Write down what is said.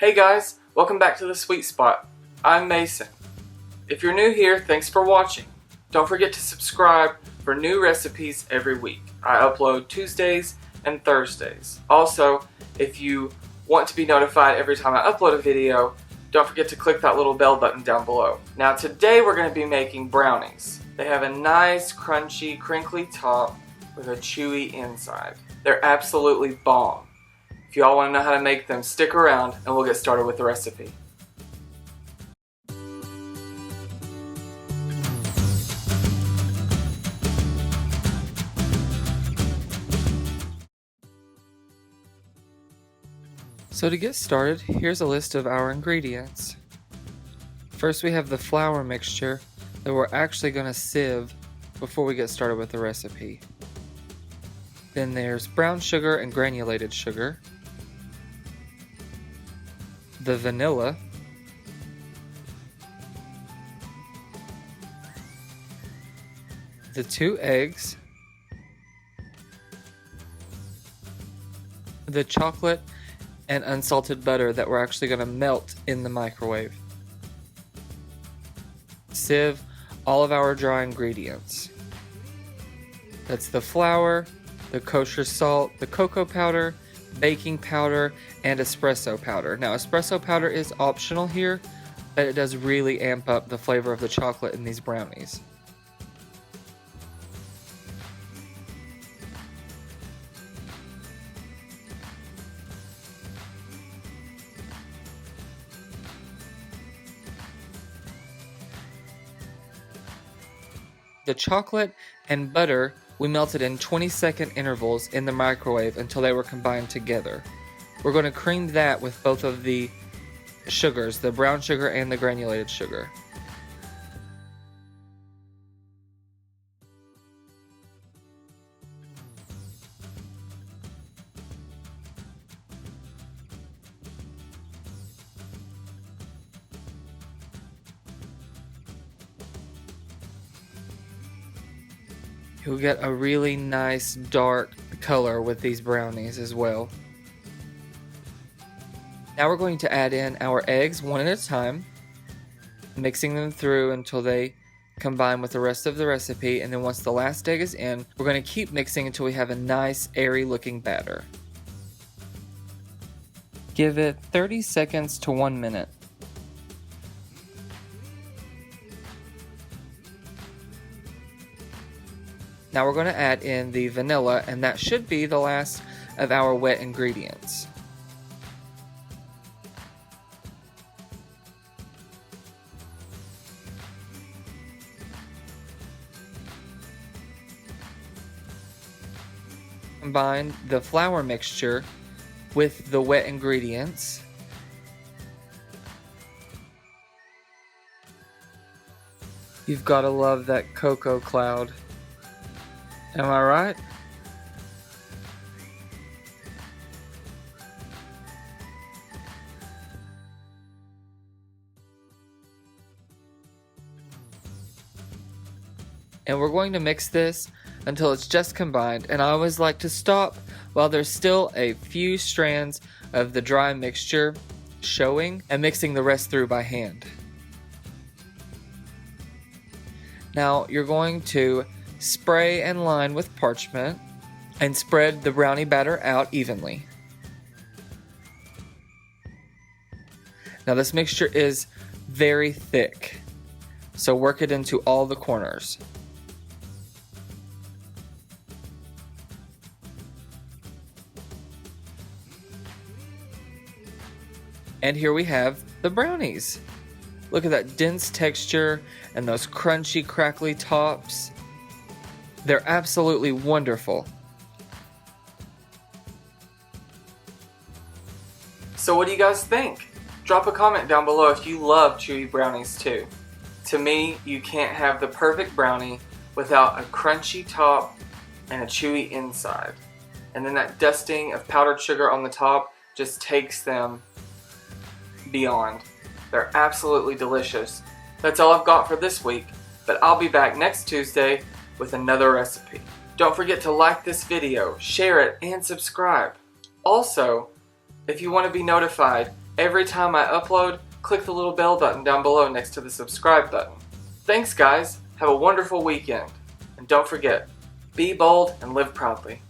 Hey guys, welcome back to The Sweet Spot. I'm Mason. If you're new here, thanks for watching. Don't forget to subscribe for new recipes every week. I upload Tuesdays and Thursdays. Also, if you want to be notified every time I upload a video, don't forget to click that little bell button down below. Now today we're going to be making brownies. They have a nice, crunchy, crinkly top with a chewy inside. They're absolutely bomb. If y'all want to know how to make them, stick around and we'll get started with the recipe. So to get started, here's a list of our ingredients. First we have the flour mixture that we're actually going to sieve before we get started with the recipe. Then there's brown sugar and granulated sugar, the vanilla, the 2 eggs, the chocolate and unsalted butter that we're actually going to melt in the microwave. Sieve all of our dry ingredients. That's the flour, the kosher salt, the cocoa powder, baking powder, and espresso powder. Now espresso powder is optional here, but it does really amp up the flavor of the chocolate in these brownies. The chocolate and butter we melted in 20-second intervals in the microwave until they were combined together. We're going to cream that with both of the sugars, the brown sugar and the granulated sugar. You'll get a really nice dark color with these brownies as well. Now we're going to add in our eggs one at a time, mixing them through until they combine with the rest of the recipe, and then once the last egg is in, we're going to keep mixing until we have a nice airy looking batter. Give it 30 seconds to 1 minute. Now we're going to add in the vanilla, and that should be the last of our wet ingredients. Combine the flour mixture with the wet ingredients. You've got to love that cocoa cloud. Am I right? And we're going to mix this until it's just combined, and I always like to stop while there's still a few strands of the dry mixture showing and mixing the rest through by hand. Now you're going to spray and line with parchment and spread the brownie batter out evenly. Now this mixture is very thick, so work it into all the corners. And here we have the brownies. Look at that dense texture and those crunchy, crackly tops. They're absolutely wonderful. So what do you guys think? Drop a comment down below if you love chewy brownies too. To me, you can't have the perfect brownie without a crunchy top and a chewy inside. And then that dusting of powdered sugar on the top just takes them beyond. They're absolutely delicious. That's all I've got for this week, but I'll be back next Tuesday with another recipe. Don't forget to like this video, share it, and subscribe. Also, if you want to be notified Every time I upload, click the little bell button down below next to the subscribe button. Thanks guys, have a wonderful weekend. And don't forget, be bold and live proudly.